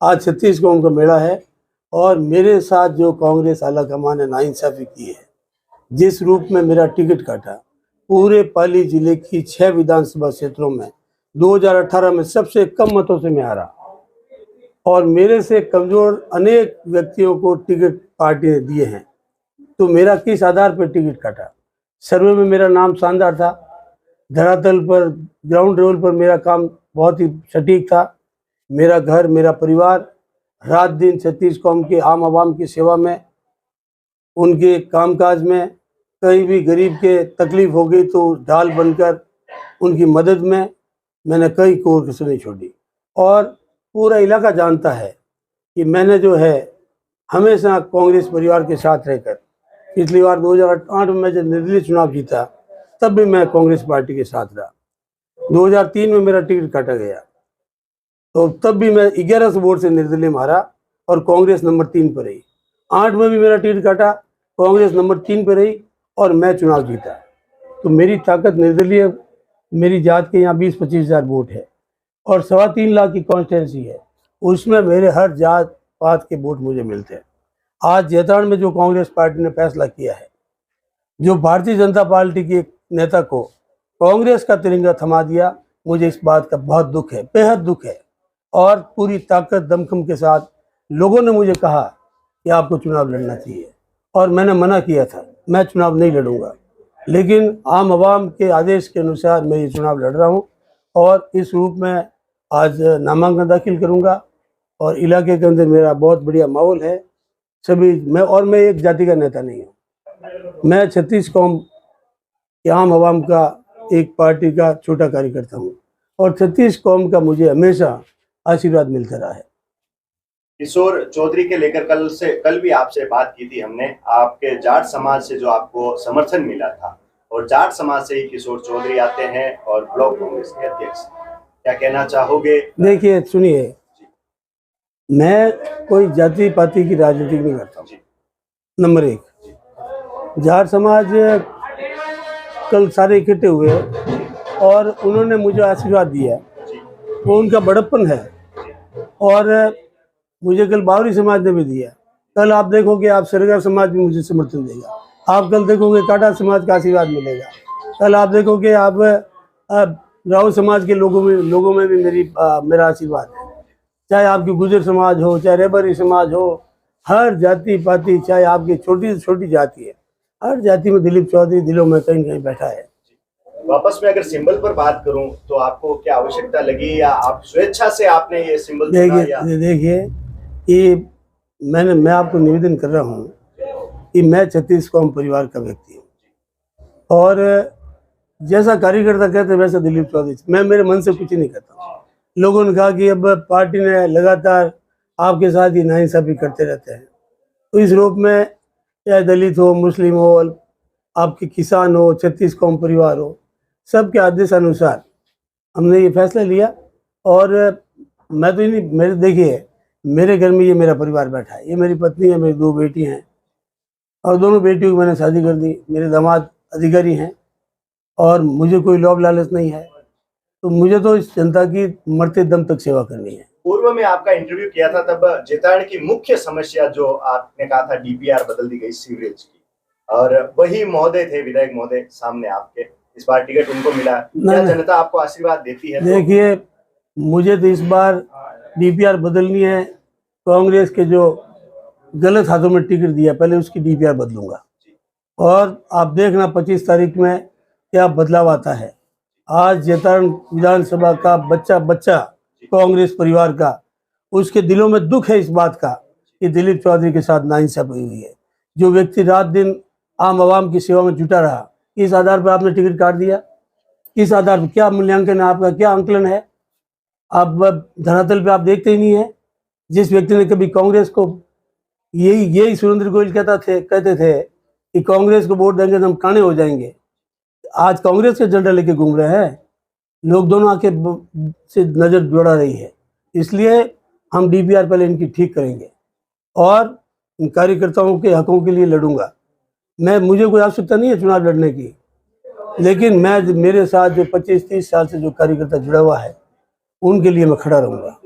आज 36 कौम का मेला है और मेरे साथ जो कांग्रेस आला कमान ने नाइंसाफ़ी की है, जिस रूप में मेरा टिकट काटा, पूरे पाली जिले की 6 विधानसभा क्षेत्रों में 2018 में सबसे कम मतों से मैं हारा और मेरे से कमज़ोर अनेक व्यक्तियों को टिकट पार्टी ने दिए हैं। तो मेरा किस आधार पर टिकट काटा? सर्वे में मेरा नाम शानदार था, धरातल पर ग्राउंड लेवल पर मेरा काम बहुत ही सटीक था। मेरा घर, मेरा परिवार रात दिन 36 कौम के आम आवाम की सेवा में, उनके कामकाज में, कहीं भी गरीब के तकलीफ हो गई तो ढाल बनकर उनकी मदद में मैंने कई कोर कसर नहीं छोड़ी। और पूरा इलाका जानता है कि मैंने जो है हमेशा कांग्रेस परिवार के साथ रहकर, पिछली बार 2008 में मैं जब निर्दलीय चुनाव जीता तब भी मैं कांग्रेस पार्टी के साथ रहा। 2003 में मेरा टिकट काटा गया तो तब भी मैं 1100 वोट से निर्दलीय में हारा और कांग्रेस नंबर 3 पर रही। 8 में भी मेरा टिकट काटा, कांग्रेस नंबर 3 पर रही और मैं चुनाव जीता। तो मेरी ताकत निर्दलीय, मेरी जात के यहाँ 20-25 हज़ार वोट है और 3.25 लाख की कॉन्स्टिट्यूंसी है, उसमें मेरे हर जात पात के वोट मुझे मिलते हैं। आज जैतारण में जो कांग्रेस पार्टी ने फैसला किया है, जो भारतीय जनता पार्टी के नेता को कांग्रेस का तिरंगा थमा दिया, मुझे इस बात का बहुत दुख है, बेहद दुख है। और पूरी ताकत दमखम के साथ लोगों ने मुझे कहा कि आपको चुनाव लड़ना चाहिए और मैंने मना किया था, मैं चुनाव नहीं लड़ूंगा, लेकिन आम आवाम के आदेश के अनुसार मैं ये चुनाव लड़ रहा हूँ और इस रूप में आज नामांकन दाखिल करूँगा। और इलाके के अंदर मेरा बहुत बढ़िया माहौल है। सभी मैं एक जाति का नेता नहीं हूँ, मैं 36 कौम के आम आवाम का एक पार्टी का छोटा कार्यकर्ता हूँ और 36 कौम का मुझे हमेशा आशीर्वाद मिलता रहा है। किशोर चौधरी के लेकर कल भी आपसे बात की थी हमने, आपके जाट समाज से जो आपको समर्थन मिला था और जाट समाज से ही किशोर चौधरी आते हैं और ब्लॉक कांग्रेस के अध्यक्ष, क्या कहना चाहोगे? देखिए सुनिए, मैं कोई जाति पाति की राजनीति नहीं करता हूँ। नंबर 1, जाट समाज कल सारे इकट्ठे हुए और उन्होंने मुझे आशीर्वाद दिया, वो उनका बड़प्पन है। और मुझे कल बावरी समाज ने भी दिया, कल आप देखोगे आप सरगर समाज भी मुझे समर्थन देगा, आप कल देखोगे काटा समाज का आशीर्वाद मिलेगा, कल आप देखोगे आप राव समाज के लोगों में भी मेरा आशीर्वाद है। चाहे आपकी गुजर समाज हो, चाहे रेबरी समाज हो, हर जाति पाति, चाहे आपकी छोटी से छोटी जाति है, हर जाति में दिलीप चौधरी दिलों में कहीं कहीं बैठा है। वापस में अगर सिंबल पर बात करूं तो आपको क्या आवश्यकता लगी या आप स्वेच्छा से आपने ये सिंबल चुना? देखिए कि मैं आपको निवेदन कर रहा हूँ कि मैं 36 कौम परिवार का व्यक्ति हूँ और जैसा कार्यकर्ता कहते वैसा दिलीप चौधरी, मैं मेरे मन से कुछ नहीं कहता। लोगों ने कहा कि अब पार्टी ने लगातार आपके साथ ही नाइंसाफ़ी करते रहते हैं, तो इस रूप में चाहे दलित हो, मुस्लिम हो, आपके किसान हो, 36 कौम परिवार हो, सबके आदेशानुसार हमने ये फैसला लिया। और मैं तो नहीं, मेरे देखिए मेरे घर में ये मेरा परिवार बैठा है, ये मेरी पत्नी है, मेरी 2 बेटी हैं और दोनों बेटियों की मैंने शादी कर दी, मेरे दामाद अधिकारी हैं और मुझे कोई लोभ लालच नहीं है, तो मुझे तो इस जनता की मरते दम तक सेवा करनी है। पूर्व में आपका इंटरव्यू किया था, तब जैतारण की मुख्य समस्या जो आपने कहा था डीपीआर बदल दी गई सीवरेज की, और वही महोदय थे, विधायक महोदय सामने आपके, इस बार टिकट उनको मिला, क्या जनता आपको आशीर्वाद देती है? देखिए मुझे तो इस बार डीपीआर बदलनी है, कांग्रेस के जो गलत हाथों में टिकट दिया पहले उसकी डीपीआर बदलूंगा और आप देखना 25 तारीख में क्या बदलाव आता है। आज जैतारण विधानसभा का बच्चा कांग्रेस परिवार का, उसके दिलों में दुख है इस बात का कि दिलीप चौधरी के साथ नाइंसाफ़ी हुई है। जो व्यक्ति रात दिन आम आवाम की सेवा में जुटा रहा, किस आधार पर आपने टिकट काट दिया? किस आधार पर? क्या मूल्यांकन है आपका, क्या आंकलन है? आप धरातल पे आप देखते ही नहीं है। जिस व्यक्ति ने कभी कांग्रेस को, यही सुरेंद्र गोयल कहते थे कि कांग्रेस को वोट देंगे तो हम काने हो जाएंगे, आज कांग्रेस के झंडा लेके घूम रहे हैं। लोग दोनों आंखें से नज़र जोड़ा रही है, इसलिए हम डीपीआर पहले इनकी ठीक करेंगे और इन कार्यकर्ताओं के हकों के लिए लड़ूंगा। मुझे कोई आवश्यकता नहीं है चुनाव लड़ने की, लेकिन मेरे साथ जो 25-30 साल से जो कार्यकर्ता जुड़ा हुआ है उनके लिए मैं खड़ा रहूँगा।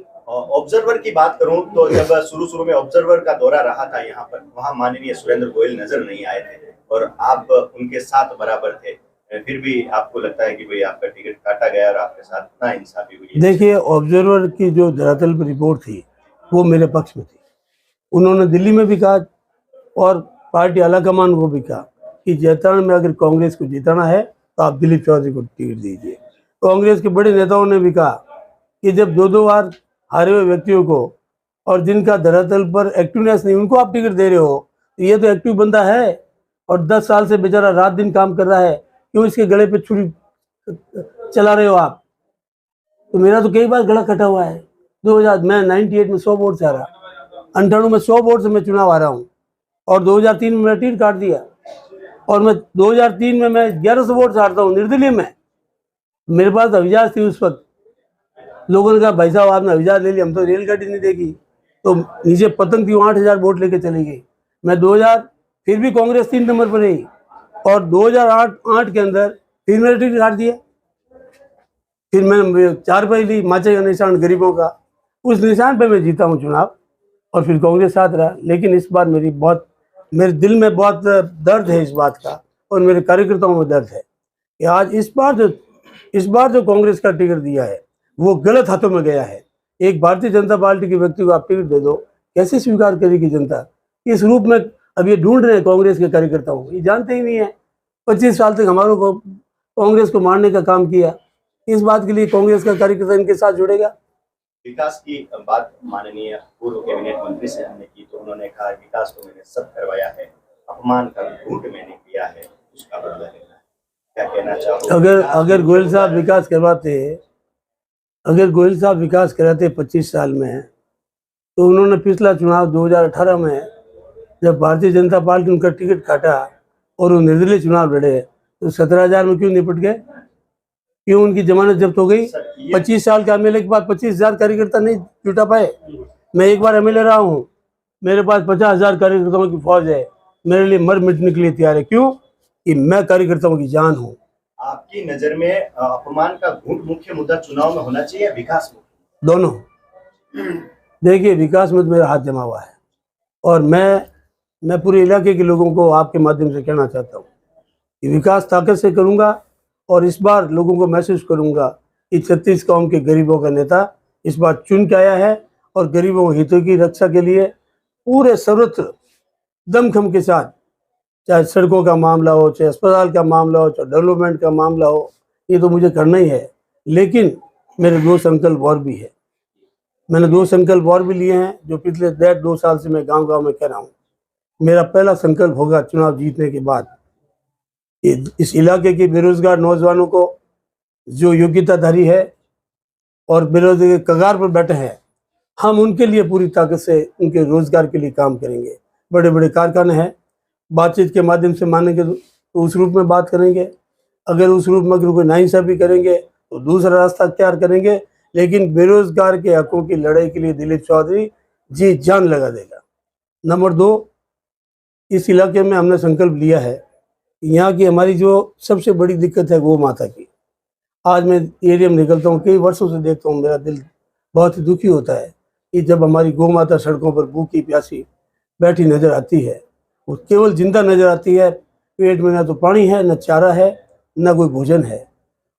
ऑब्जर्वर की बात करूं तो जब शुरू में ऑब्जर्वर का दौरा रहा था यहाँ पर, वहाँ माननीय सुरेंद्र गोयल नजर नहीं आए थे और आप उनके साथ बराबर थे, फिर भी आपको लगता है कि भाई आपका टिकट काटा गया और आपके साथ नाइंसाफी हुई है? देखिए, ऑब्जर्वर की जो धरातल पर रिपोर्ट थी वो मेरे पक्ष में थी। उन्होंने दिल्ली में भी कहा और पार्टी आलाकमान को भी कहा कि जैतारण में अगर कांग्रेस को जिताना है तो आप दिलीप चौधरी को टिकट दीजिए। कांग्रेस के बड़े नेताओं ने भी कहा कि जब दो बार हारे हुए व्यक्तियों को और जिनका धरातल पर एक्टिवनेस नहीं, उनको आप टिकट दे रहे हो, तो ये तो एक्टिव बंदा है और 10 साल से बेचारा रात दिन काम कर रहा है, क्यों इसके गले पे छुरी चला रहे हो आप? तो मेरा तो कई बार गला कटा हुआ है। 2000 मैं 98 में 100 वोट से हारा, 98 में 100 वोट से मैं चुनाव हारा हूँ और 2003 में मेरा टिकट काट दिया और मैं 2003 में मैं 1100 वोट से हारता हूँ निर्दलीय में। मेरे पास अविजाज थी उस वक्त, लोगों ने कहा भाई साहब आपने अविजाज ले लिया, हम तो रेलगाड़ी नहीं देगी, तो नीचे पतंग थी, 8000 वोट लेके चली गई। मैं 2000 फिर भी कांग्रेस 3 नंबर पर रही और 2008 के अंदर फिर मेरा टिकट काट दिया। फिर मैंने 4 पाई ली, माचे का निशान गरीबों का, उस निशान पे मैं जीता हूँ चुनाव और फिर कांग्रेस साथ रहा। लेकिन इस बार मेरे दिल में बहुत दर्द है इस बात का और मेरे कार्यकर्ताओं में दर्द है कि आज इस बार जो कांग्रेस का टिकट दिया है वो गलत हाथों में गया है। एक भारतीय जनता पार्टी के व्यक्ति को आप टिकट दे दो, कैसे स्वीकार करेगी जनता? इस रूप में अब ये ढूंढ रहे हैं कांग्रेस के कार्यकर्ताओं, ये जानते ही नहीं है 25 साल तक हमारों को कांग्रेस को मारने का काम किया। इस बात के लिए कांग्रेस का कार्यकर्ता इनके साथ जुड़ेगा? विकास की बात माननीय पूर्व कैबिनेट मंत्री से हमने की तो उन्होंने कहा विकास को मैंने सब करवाया है, अपमान का घूंट मैंने किया है, उसका बदला लेना है। क्या कहना चाहोगे? अगर गोयल साहब विकास कराते 25 साल में, तो उन्होंने पिछला चुनाव 2018 में जब भारतीय जनता पार्टी उनका टिकट काटा और वो निर्दलीय चुनाव लड़े तो 17,000 में क्यों निपट गए? क्यों उनकी जमानत जब्त हो गई? 25 साल के एमएलए के बाद 25,000 कार्यकर्ता नहीं जुटा पाए। मैं एक बार एमएलए रहा हूँ, मेरे पास 50,000 कार्यकर्ताओं की फौज है, मेरे लिए मर मिटने के लिए तैयार है। क्यों? कि मैं कार्यकर्ताओं की जान हूँ। आपकी नजर में अपमान का घूंट मुख्य मुद्दा चुनाव में होना चाहिए, विकास में? दोनों। देखिए, विकास में तो मेरा हाथ जमा हुआ है और मैं पूरे इलाके के लोगों को आपके माध्यम से कहना चाहता हूँ कि विकास ताकत से करूँगा और इस बार लोगों को महसूस करूँगा कि 36 कौम के गरीबों का नेता इस बार चुन के आया है और गरीबों के हितों की रक्षा के लिए पूरे सर्वत्र दमखम के साथ, चाहे सड़कों का मामला हो, चाहे अस्पताल का मामला हो, चाहे डेवलपमेंट का मामला हो, ये तो मुझे करना ही है। लेकिन मेरे 2 संकल्प और भी है। मैंने 2 संकल्प और भी लिए हैं जो पिछले 2 साल से मैं गांव-गांव में कह रहा हूँ। मेरा पहला संकल्प होगा चुनाव जीतने के बाद इस इलाके के बेरोजगार नौजवानों को जो योग्यताधारी है और बेरोजगारी के कगार पर बैठे हैं, हम उनके लिए पूरी ताकत से उनके रोजगार के लिए काम करेंगे। बड़े बड़े कारखाने हैं, बातचीत के माध्यम से मानेंगे तो उस रूप में बात करेंगे, अगर उस रूप में अगर कोई नाइंसाफी करेंगे तो दूसरा रास्ता अख्तियार करेंगे। लेकिन बेरोजगार के हकों की लड़ाई के लिए दिलीप चौधरी जी जान लगा देगा। नंबर 2, इस इलाके में हमने संकल्प लिया है, यहाँ की हमारी जो सबसे बड़ी दिक्कत है गौ माता की। आज मैं एरिया में निकलता हूँ, कई वर्षों से देखता हूँ, मेरा दिल बहुत ही दुखी होता है कि जब हमारी गौ माता सड़कों पर भूखी प्यासी बैठी नज़र आती है, वो केवल जिंदा नज़र आती है, पेट में ना तो पानी है, न चारा है, न कोई भोजन है।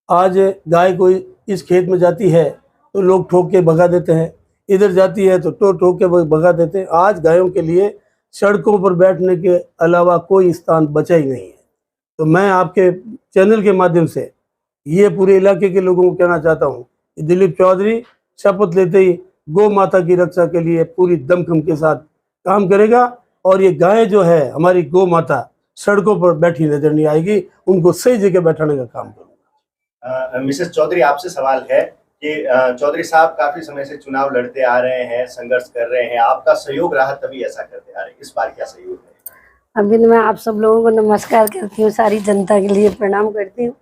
आज गाय कोई इस खेत में जाती है तो लोग ठोक के भगा देते हैं, इधर जाती है तो ठोक के भगा देते हैं। आज गायों के लिए सड़कों पर बैठने के अलावा कोई स्थान बचा ही नहीं है। तो मैं आपके चैनल के माध्यम से ये पूरे इलाके के लोगों को कहना चाहता हूँ कि दिलीप चौधरी शपथ लेते ही गौ माता की रक्षा के लिए पूरी दमखम के साथ काम करेगा और ये गाय जो है हमारी गौ माता सड़कों पर बैठी नजर नहीं आएगी, उनको सही जगह बैठाने का काम करूँगा। मिसेस चौधरी, आपसे सवाल है कि चौधरी साहब काफी समय से चुनाव लड़ते आ रहे हैं, संघर्ष कर रहे हैं, आपका सहयोग रहा तभी ऐसा करते आ रहे हैं, इस बार क्या सहयोग है? अभी मैं आप सब लोगों को नमस्कार करती हूँ, सारी जनता के लिए प्रणाम करती हूँ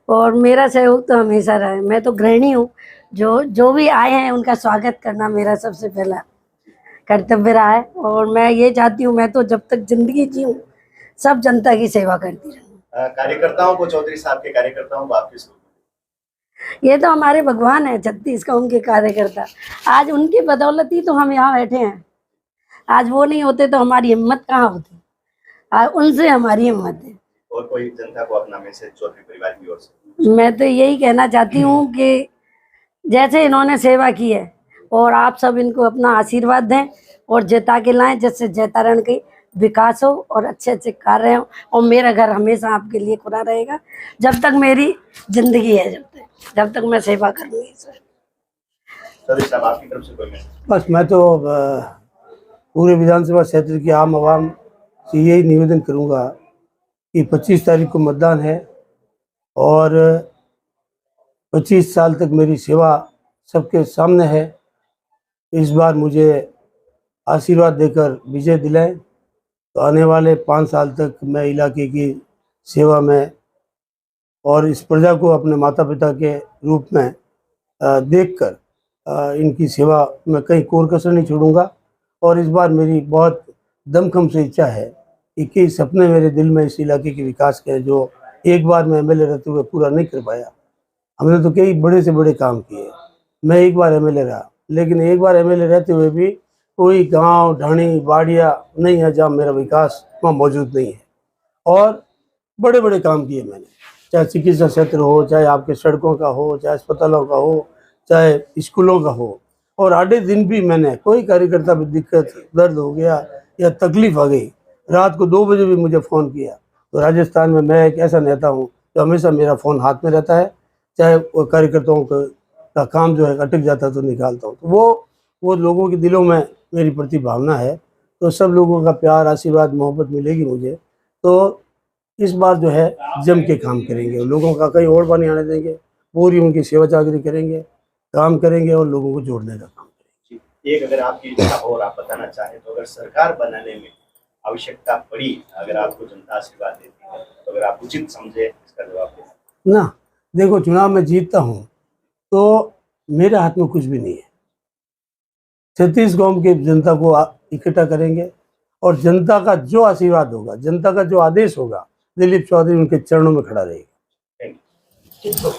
और मेरा सहयोग तो हमेशा रहा है। मैं तो गृहिणी हूँ, जो भी आए हैं उनका स्वागत करना मेरा सबसे पहला कर्तव्य रहा है और मैं ये चाहती हूँ मैं तो जब तक जिंदगी जी हूँ सब जनता की सेवा करती रहूँ। कार्यकर्ताओं को, चौधरी साहब के कार्यकर्ताओं को आपकी ये तो हमारे भगवान है छत्तीस कौम के कार्यकर्ता। आज उनकी बदौलत ही तो हम यहाँ बैठे हैं। आज वो नहीं होते तो हमारी हिम्मत कहाँ होती। आज उनसे हमारी हिम्मत है। और कोई जनता को अपना मैसेज चौधरी परिवार की ओर से? मैं तो यही कहना चाहती हूँ कि जैसे इन्होंने सेवा की है और आप सब इनको अपना आशीर्वाद दें और जिता के लाएं, जिससे जैतारण की विकास हो और अच्छे अच्छे कार्य हो। और मेरा घर हमेशा आपके लिए खुला रहेगा जब तक मेरी जिंदगी है, जब तक मैं सेवा करूँगी। सर चौधरी साहब, आपकी तरफ से कोई मैसेज? बस मैं तो पूरे विधानसभा क्षेत्र की आम आवाम से यही निवेदन करूंगा कि 25 तारीख को मतदान है और 25 साल तक मेरी सेवा सबके सामने है। इस बार मुझे आशीर्वाद देकर विजय दिलाएं तो आने वाले 5 साल तक मैं इलाके की सेवा में और इस प्रजा को अपने माता पिता के रूप में देखकर इनकी सेवा में कहीं कोर कसर नहीं छोड़ूंगा। और इस बार मेरी बहुत दमखम से इच्छा है कि कई सपने मेरे दिल में इस इलाके के विकास के जो एक बार मैं एमएलए रहते हुए पूरा नहीं कर पाया। हमने तो कई बड़े से बड़े काम किए। मैं एक बार एमएलए रहा, लेकिन एक बार एमएलए रहते हुए भी कोई गांव ढाणी बाड़िया नहीं है जहाँ मेरा विकास वहाँ मौजूद नहीं है। और बड़े बड़े काम किए मैंने, चाहे चिकित्सा क्षेत्र हो, चाहे आपके सड़कों का हो, चाहे अस्पतालों का हो, चाहे स्कूलों का हो। और आधे दिन भी मैंने कोई कार्यकर्ता भी दिक्कत दर्द हो गया या तकलीफ आ गई, रात को 2 बजे भी मुझे फ़ोन किया। तो राजस्थान में मैं एक ऐसा नेता हूँ जो हमेशा मेरा फ़ोन हाथ में रहता है, चाहे वो कार्यकर्ताओं का काम जो है अटक जाता है तो निकालता हूँ। तो वो लोगों के दिलों में मेरी प्रति भावना है। तो सब लोगों का प्यार आशीर्वाद मोहब्बत मिलेगी मुझे, तो इस बार जो है जम के काम करेंगे, लोगों का कहीं और पानी आने देंगे, पूरी उनकी सेवा चाकरी करेंगे, काम करेंगे और लोगों को जोड़ने का काम करेंगे। एक अगर आपकी इच्छा हो और आप बताना चाहें तो अगर सरकार बनाने में आवश्यकता पड़ी, अगर आपको जनता आशीर्वाद देती है तो अगर आप उचित समझे इसका जवाब दें ना। देखो, चुनाव में जीतता हूँ तो मेरे हाथ में कुछ भी नहीं है। 36 गांव की जनता को इकट्ठा करेंगे और जनता का जो आशीर्वाद होगा, जनता का जो आदेश होगा, दिलीप चौधरी उनके चरणों में खड़ा रहेगा। Thank you.